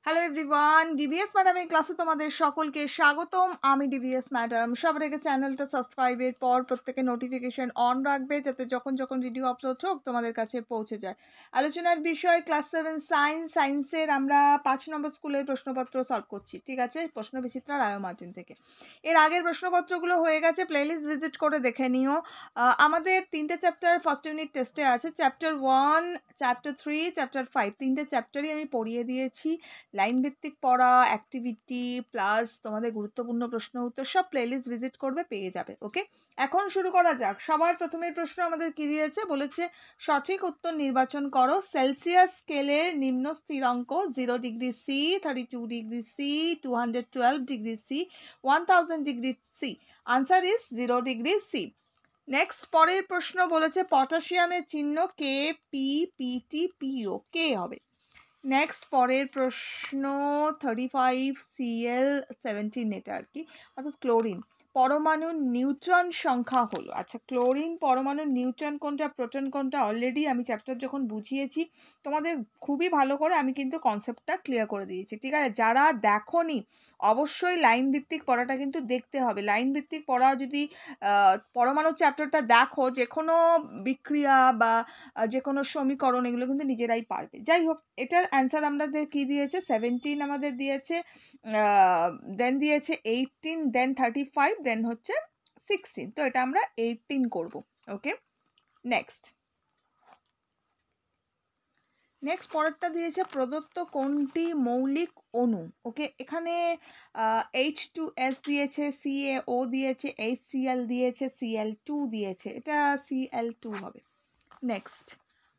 Hello everyone, DVS ম্যাডামের ক্লাসে তোমাদের সকলকে স্বাগতম। আমি ডিভিএস ম্যাডাম। সবার আগে চ্যানেলটা সাবস্ক্রাইবের পর প্রত্যেকে নোটিফিকেশন অন রাখবে, যাতে যখন যখন ভিডিও আপলোড হোক তোমাদের কাছে পৌঁছে যায়। আলোচনার বিষয় ক্লাস 7 সায়েন্স। সায়েন্সের আমরা 5 নম্বর স্কুলের প্রশ্নপত্র সলভ করছি, ঠিক আছে? প্রশ্ন বিচিত্রা রায় মার্টিন থেকে। এর আগের প্রশ্নপত্রগুলো হয়ে গেছে, প্লেলিস্ট ভিজিট করে দেখে নিও। আমাদের 3টে চ্যাপ্টার ফার্স্ট ইউনিট টেস্টে আছে। চ্যাপ্টার 1, চ্যাপ্টার 3, চ্যাপ্টার 5, 3টে চ্যাপ্টারই আমি পড়িয়ে দিয়েছি। লাইন ভিত্তিক পড়া, অ্যাক্টিভিটি প্লাস তোমাদের গুরুত্বপূর্ণ প্রশ্ন উত্তর সব প্লেলিস্ট ভিজিট করবে, পেয়ে যাবে। ওকে, এখন শুরু করা যাক। সবার প্রথমের প্রশ্ন আমাদের কি দিয়েছে, বলেছে সঠিক উত্তর নির্বাচন করো। সেলসিয়াস স্কেলের নিম্ন স্থিরাঙ্ক 0 degree C, 32 degree C, 212 degree C, 1000 degree C. Answer is 0 degree C. Next, পরের প্রশ্ন বলেছে পটাশিয়ামের চিহ্ন কে, পি, পিটি, পিও। কে হবে। নেক্সট, পরের প্রশ্ন 35Cl17, এটা আর কি, অর্থাৎ ক্লোরিন পরমাণুর নিউট্রন সংখ্যা হলো। আচ্ছা, ক্লোরিন পরমাণুর নিউট্রন কোনটা, প্রোটন কোনটা, অলরেডি আমি চ্যাপ্টার যখন বুঝিয়েছি তোমাদের খুবই ভালো করে আমি কিন্তু কনসেপ্টটা ক্লিয়ার করে দিয়েছি, ঠিক আছে? যারা দেখোনি অবশ্যই লাইন ভিত্তিক পড়াটা কিন্তু দেখতে হবে। লাইন ভিত্তিক পড়া যদি পরমাণু চ্যাপ্টারটা দেখো, যে কোনো বিক্রিয়া বা যে কোনো সমীকরণ এগুলো কিন্তু নিজেরাই পারবে। যাই হোক, এটার অ্যান্সার আমাদের কি দিয়েছে, 17 আমাদের দিয়েছে, দেন দিয়েছে 18, দেন 35, দেন হচ্ছে 16। তো এটা আমরা 18 করব। ওকে, নেক্সট পরেরটা দিয়েছে প্রদত্ত কোনটি মৌলিক অণু। ওকে, এখানে H2S দিয়েছে, CaO দিয়েছে, HCl দিয়েছে, Cl2 দিয়েছে, এটা Cl2 হবে। নেক্সট,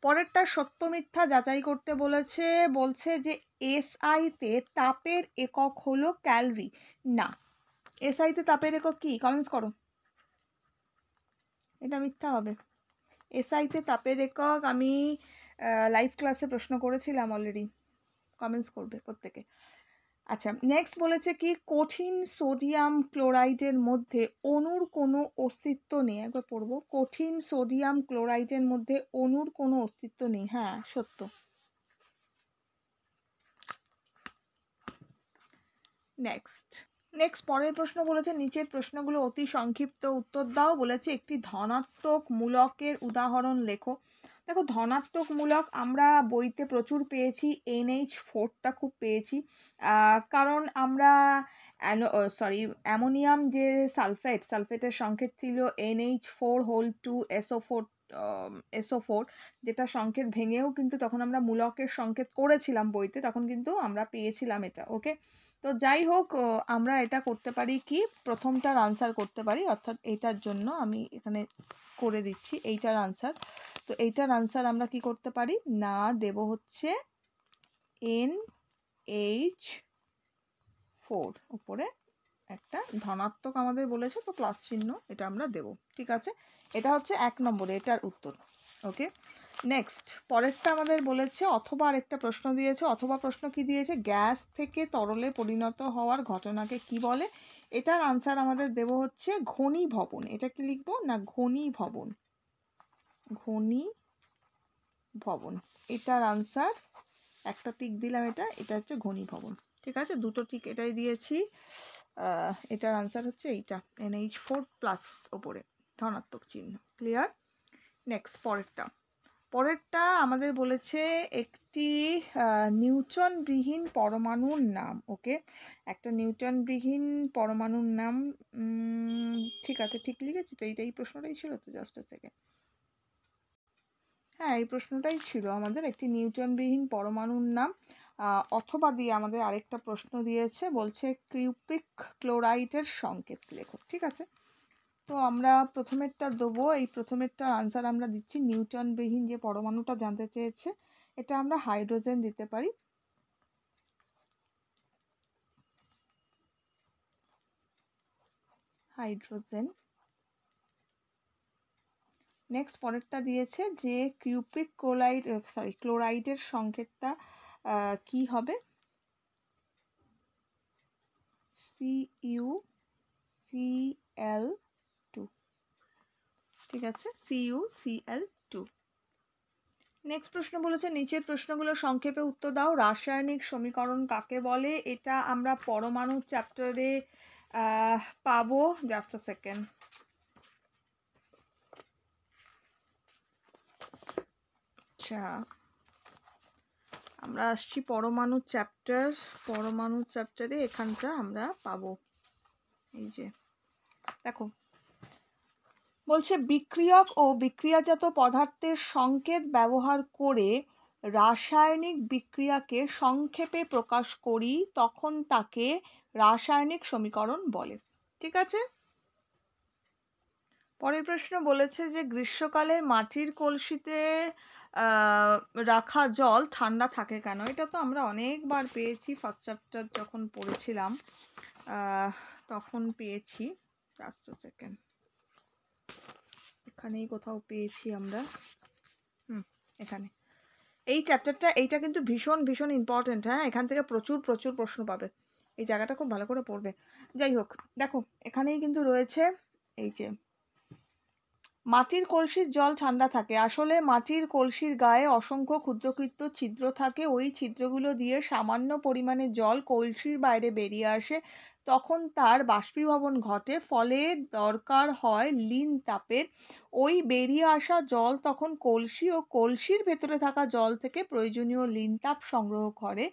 পরেরটা সত্য মিথ্যা যাচাই করতে বলেছে। বলছে যে এসআইতে তাপের একক হলো ক্যালরি। না, এসআইতে তাপের একক কি? কমেন্টস করো। এটা মিথ্যা হবে। এসআইতে তাপের একক আমি লাইভ ক্লাসে প্রশ্ন করেছিলাম অলরেডি, কমেন্টস করবে প্রত্যেকে। আচ্ছা, নেক্সট বলেছে কি কঠিন সোডিয়াম ক্লোরাইডের মধ্যে অণুর কোনো অস্তিত্ব নেই। একবার পড়বো, কঠিন সোডিয়াম ক্লোরাইডের মধ্যে অণুর কোনো অস্তিত্ব নেই। হ্যাঁ, সত্য। নেক্সট পরের প্রশ্ন বলেছে নিচের প্রশ্নগুলো অতি সংক্ষিপ্ত উত্তর দাও। বলেছে একটি ধনাত্মক মূলকের উদাহরণ লেখো। দেখো, ধনাত্মক মূলক আমরা বইতে প্রচুর পেয়েছি, NH4টা খুব পেয়েছি, কারণ আমরা অ্যামোনিয়াম যে সালফেটের সংকেত ছিল NH4 SO4, যেটা সংকেত ভেঙেও কিন্তু তখন আমরা মূলকের সংকেত করেছিলাম বইতে, তখন কিন্তু আমরা পেয়েছিলাম এটা। ওকে, তো যাই হোক, আমরা এটা করতে পারি কি, প্রথমটার আনসার করতে পারি, অর্থাৎ এইটার জন্য আমি এখানে করে দিচ্ছি এইটার আনসার। তো এইটার আনসার আমরা কি করতে পারি, না দেব হচ্ছে NH4, উপরে একটা ধনাত্মক আমাদের বলেছে, তো প্লাস চিহ্ন এটা আমরা দেব, ঠিক আছে? এটা হচ্ছে 1 নম্বরে এটার উত্তর। ওকে, নেক্সট, পরেরটা আমাদের বলেছে অথবা আরেকটা প্রশ্ন দিয়েছে। অথবা প্রশ্ন কি দিয়েছে, গ্যাস থেকে তরলে পরিণত হওয়ার ঘটনাকে কি বলে। এটার আনসার আমাদের দেব হচ্ছে ঘনীভবন। এটা কি লিখবো, না ঘনীভবন। ঘনীভবন, এটার আনসার একটা টিক দিলাম, এটা হচ্ছে ঘনীভবন, ঠিক আছে? দুটো টিক এটাই দিয়েছি। এটার আনসার হচ্ছে এইটা, NH4 প্লাস ওপরে ধনাত্মক চিহ্ন। ক্লিয়ার? নেক্সট, পরেরটা আমাদের বলেছে একটি নিউট্রনবিহীন পরমাণুর নাম। ওকে, একটা নিউট্রনবিহীন পরমাণুর নাম, ঠিক আছে, ঠিক লিখেছি তো? এই প্রশ্নটাই ছিল তো, জাস্ট আ সেকেন্ড। হ্যাঁ, এই প্রশ্নটাই ছিল আমাদের, একটি নিউট্রনবিহীন পরমাণুর নাম। অথবা দিয়ে আমাদের আরেকটা প্রশ্ন দিয়েছে, বলছে কিউপিক ক্লোরাইডের সংকেত লেখো, ঠিক আছে? তো আমরা প্রথমেরটা দেবো। এই প্রথমেরটার আনসার আমরা দিচ্ছি নিউট্রনবিহীন যে পরমাণুটা জানতে চেয়েছে, এটা আমরা হাইড্রোজেন দিতে পারি। হাইড্রোজেন। নেক্সট, পরেরটা দিয়েছে যে কিউপিক ক্লোরাইডের সংকেতটা কি হবে, CuCl2, ঠিক আছে? CuCl2। নেক্সট প্রশ্ন বলেছে নিচের প্রশ্নগুলো সংক্ষেপে উত্তর দাও। রাসায়নিক সমীকরণ কাকে বলে? এটা আমরা পরমাণু চ্যাপ্টারে পাবো। জাস্ট আ সেকেন্ড। আচ্ছা, আমরা আসছি পরমাণু চ্যাপ্টারে এখানটা আমরা পাবো। এই যে দেখো, বলছে বিক্রিয়ক ও বিক্রিয়াজাত পদার্থের সংকেত ব্যবহার করে রাসায়নিক বিক্রিয়াকে সংক্ষেপে প্রকাশ করি, তখন তাকে রাসায়নিক সমীকরণ বলে। ঠিক আছে। পরের প্রশ্ন বলেছে যে গ্রীষ্মকালে মাটির কলসিতে রাখা জল ঠান্ডা থাকে কেন? এটা তো আমরা অনেকবার পেয়েছি, ফার্স্ট চ্যাপ্টার যখন পড়েছিলাম তখন পেয়েছি। জাস্ট আ সেকেন্ড, এখানেই কোথাও পেয়েছি আমরা। এখানে এই চ্যাপ্টারটা, এইটা কিন্তু ভীষণ ভীষণ ইম্পর্টেন্ট। হ্যাঁ, এখান থেকে প্রচুর প্রচুর প্রশ্ন পাবে। এই জায়গাটা খুব ভালো করে পড়বে। যাই হোক, দেখো এখানেই কিন্তু রয়েছে এই যে মাটির কলসির জল ঠান্ডা থাকে। আসলে মাটির কলসির গায়ে অসংখ্য ক্ষুদ্র ছিদ্র থাকে। ওই ছিদ্রগুলো দিয়ে সামান্য পরিমাণে জল কলসির বাইরে বেরিয়ে আসে। তখন তার বাষ্পীভবন ঘটে, ফলে দরকার হয় লিন তাপের। ওই বেরিয়ে আসা জল তখন কলসি ও কলসির ভেতরে থাকা জল থেকে প্রয়োজনীয় লিন তাপ সংগ্রহ করে,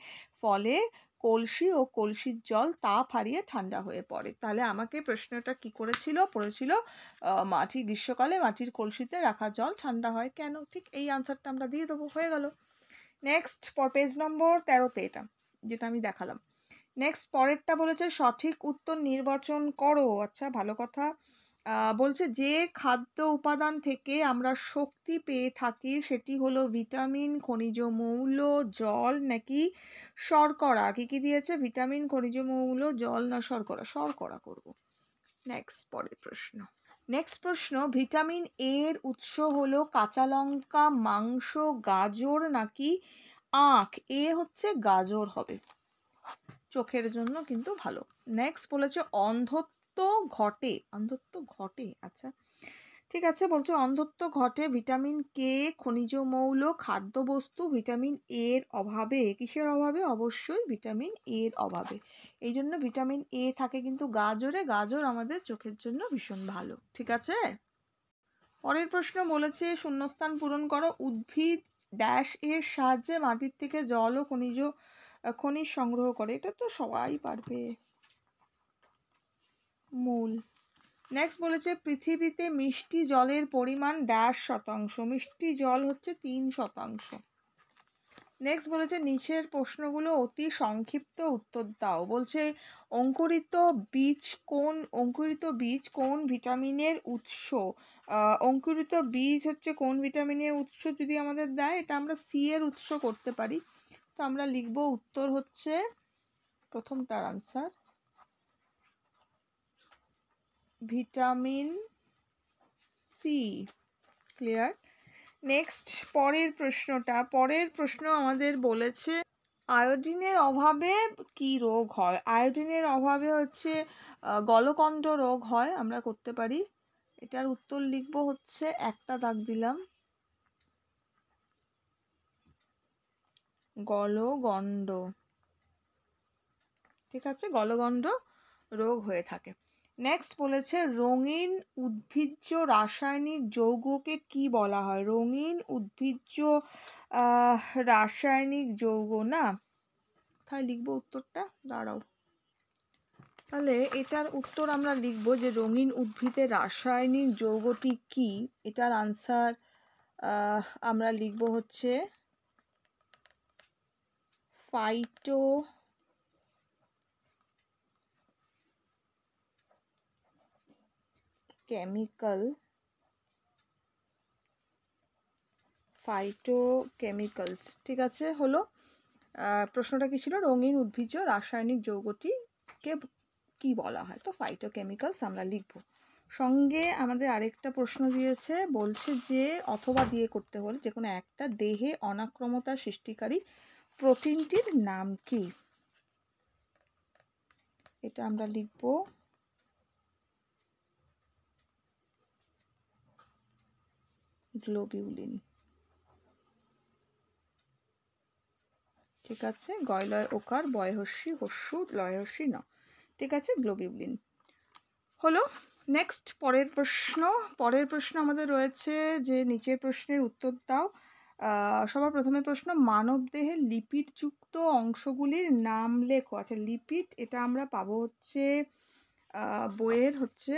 ফলে কলসি ও কলসির জল তাপ হারিয়ে ঠান্ডা হয়ে পড়ে। তাহলে আমাকে প্রশ্নটা কি পড়েছিল, গ্রীষ্মকালে মাটির কলসিতে রাখা জল ঠান্ডা হয় কেন? ঠিক এই আনসারটা আমরা দিয়ে দেবো, হয়ে গেল। নেক্সট পেজ নম্বর 13তে, এটা যেটা আমি দেখালাম। নেক্সট পরেরটা বলেছে সঠিক উত্তর নির্বাচন করো। আচ্ছা, ভালো কথা। বলছে যে খাদ্য উপাদান থেকে আমরা শক্তি পেয়ে থাকি সেটি হলো ভিটামিন, খনিজ মৌল, জল নাকি শর্করা? কি দিয়েছে? ভিটামিন, খনিজ মৌল, জল না শর্করা? শর্করা করব। নেক্সট পরের প্রশ্ন। ভিটামিন এর উৎস হলো কাঁচা লঙ্কা, মাংস, গাজর নাকি আখ? এ হচ্ছে গাজর হবে, চোখের জন্য কিন্তু ভালো। নেক্সট বলেছে অন্ধত্ব ঘটে। আচ্ছা, ঠিক আছে। বলছে অন্ধত্ব ঘটে ভিটামিন কে, খনিজ মৌল, খাদ্যবস্তু ভিটামিন এর অভাবে। কিসের অভাবে? অবশ্যই ভিটামিন এর অভাবে। এই জন্য ভিটামিন এ থাকে কিন্তু গাজরে। গাজর আমাদের চোখের জন্য ভীষণ ভালো। ঠিক আছে। পরের প্রশ্ন বলেছে শূন্যস্থান পূরণ করো। উদ্ভিদ ড্যাশ এর সাহায্যে মাটির থেকে জল ও খনিজ সংগ্রহ করে। এটা তো সবাই পারবে, মূল। নেক্সট বলেছে পৃথিবীতে মিষ্টি জলের পরিমাণ ড্যাশ শতাংশ? মিষ্টি জল হচ্ছে 3%। নেক্সট বলেছে নিচের প্রশ্নগুলো অতি সংক্ষিপ্ত উত্তর দাও। বলছে অঙ্কুরিত বীজ কোন ভিটামিনের উৎস? অঙ্কুরিত বীজ হচ্ছে কোন ভিটামিনের উৎস যদি আমাদের দেয়, এটা আমরা সি এর উৎস করতে পারি। তো আমরা লিখব উত্তর হচ্ছে প্রথমটার answer vitamin C. Clear. Next পরের প্রশ্ন আমাদের বলেছে আয়োডিনের অভাবে কি রোগ হয়? আয়োডিনের অভাবে হচ্ছে গলকণ্ড রোগ হয়, আমরা করতে পারি। এটার উত্তর লিখব হচ্ছে, একটা দাগ দিলাম, গলগণ্ড। ঠিক আছে, গলগণ্ড রোগ হয়ে থাকে। নেক্সট বলেছে রঙিন উদ্ভিজ্জ রাসায়নিক যৌগকে কি বলা হয়? রঙিন উদ্ভিজ্জ রাসায়নিক যৌগ না, কোথায় লিখবো উত্তরটা? দাঁড়াও। তাহলে এটার উত্তর আমরা লিখব যে রঙিন উদ্ভিদের রাসায়নিক যৌগটি কি? এটার আনসার আমরা লিখব হচ্ছে ফাইটো ফাইটোকেমিক্যালস। ঠিক আছে, হলো। প্রশ্নটা কি ছিল? রঙিন উদ্ভিজ্জ রাসায়নিক যৌগটিকে কি বলা হয়? তো ফাইটোকেমিক্যালস আমরা লিখব। সঙ্গে আমাদের আরেকটা প্রশ্ন দিয়েছে, বলছে যে অথবা দিয়ে করতে হলে যে কোনো একটা, দেহে অনাক্রমতা সৃষ্টিকারী প্রোটিনটির নাম কি? এটা আমরা লিখব গ্লোবিউলিন। ঠিক আছে, গয়লয় ওকার বয়হস্যি হস্যু লয়হস্যি ন, ঠিক আছে, গ্লোবিউলিন হলো। নেক্সট পরের প্রশ্ন আমাদের রয়েছে যে নিচের প্রশ্নের উত্তর দাও। সবার প্রথমে প্রশ্ন, মানবদেহের লিপিডযুক্ত অংশগুলির নাম লেখো। আচ্ছা, লিপিড এটা আমরা পাবো হচ্ছে বইয়ের হচ্ছে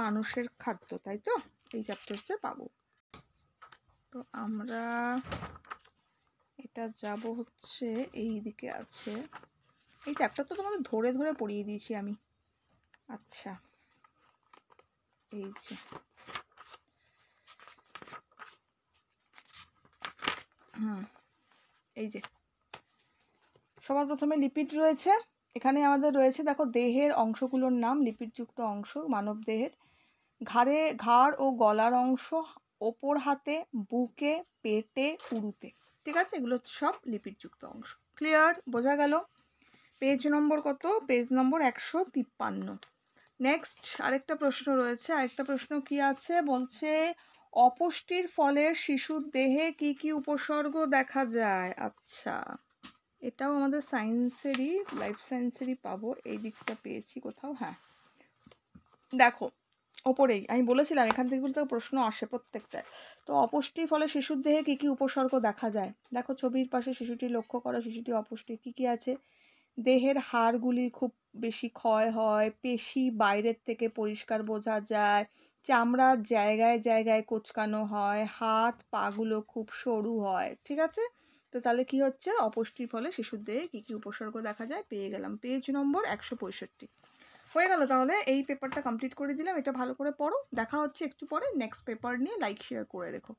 মানুষের খাদ্য, তাই তো, এই চ্যাপ্টারসে পাবো। তো আমরা এটা যাব হচ্ছে এই দিকে আছে, এই চ্যাপ্টার তো তোমাদের ধরে ধরে পড়িয়ে দিয়েছি আমি। আচ্ছা, এই যে এই যে সবার প্রথমে লিপিড রয়েছে। এখানে আমাদের রয়েছে, দেখো, দেহের অংশগুলোর নাম, লিপিডযুক্ত অংশ মানব দেহের: ঘাড় ও গলার অংশ, ওপর হাতে, বুকে, পেটে, উরুতে, ঠিক আছে, এগুলো সব লিপিডযুক্ত অংশ। ক্লিয়ার? বোঝা গেল? পেজ নম্বর কত? পেজ নম্বর 153। নেক্সট আরেকটা প্রশ্ন রয়েছে। আরেকটা প্রশ্ন কি আছে বলছে, অপুষ্টির ফলে শিশুর দেহে কি কি উপসর্গ দেখা যায়? আচ্ছা, এটাও আমাদের সায়েন্সেরই, লাইফ সায়েন্সেরই পাবো। এই দিকটা পেয়েছি কোথাও, হ্যাঁ দেখো ওপরেই আমি বলেছিলাম এখান থেকে বলতে প্রশ্ন আসে প্রত্যেকটায়। তো অপুষ্টির ফলে শিশুর দেহে কি কি উপসর্গ দেখা যায়? দেখো ছবির পাশে শিশুটি লক্ষ্য করো, শিশুটি অপুষ্টি কি কি আছে? দেহের হাড়গুলি খুব বেশি ক্ষয় হয়, পেশি বাইরের থেকে পরিষ্কার বোঝা যায়, চামড়ার জায়গায় জায়গায় কোঁচকানো হয়, হাত পাগুলো খুব সরু হয়, ঠিক আছে। তো তাহলে কি হচ্ছে, অপুষ্টির ফলে শিশুর দেহে কি কি উপসর্গ দেখা যায় পেয়ে গেলাম। পেজ নম্বর 165 হয়ে গেল। তাহলে এই পেপারটা কমপ্লিট করে দিলাম, এটা ভালো করে পড়ো। দেখা হচ্ছে একটু পরে নেক্সট পেপার নিয়ে। লাইক শেয়ার করে রেখো।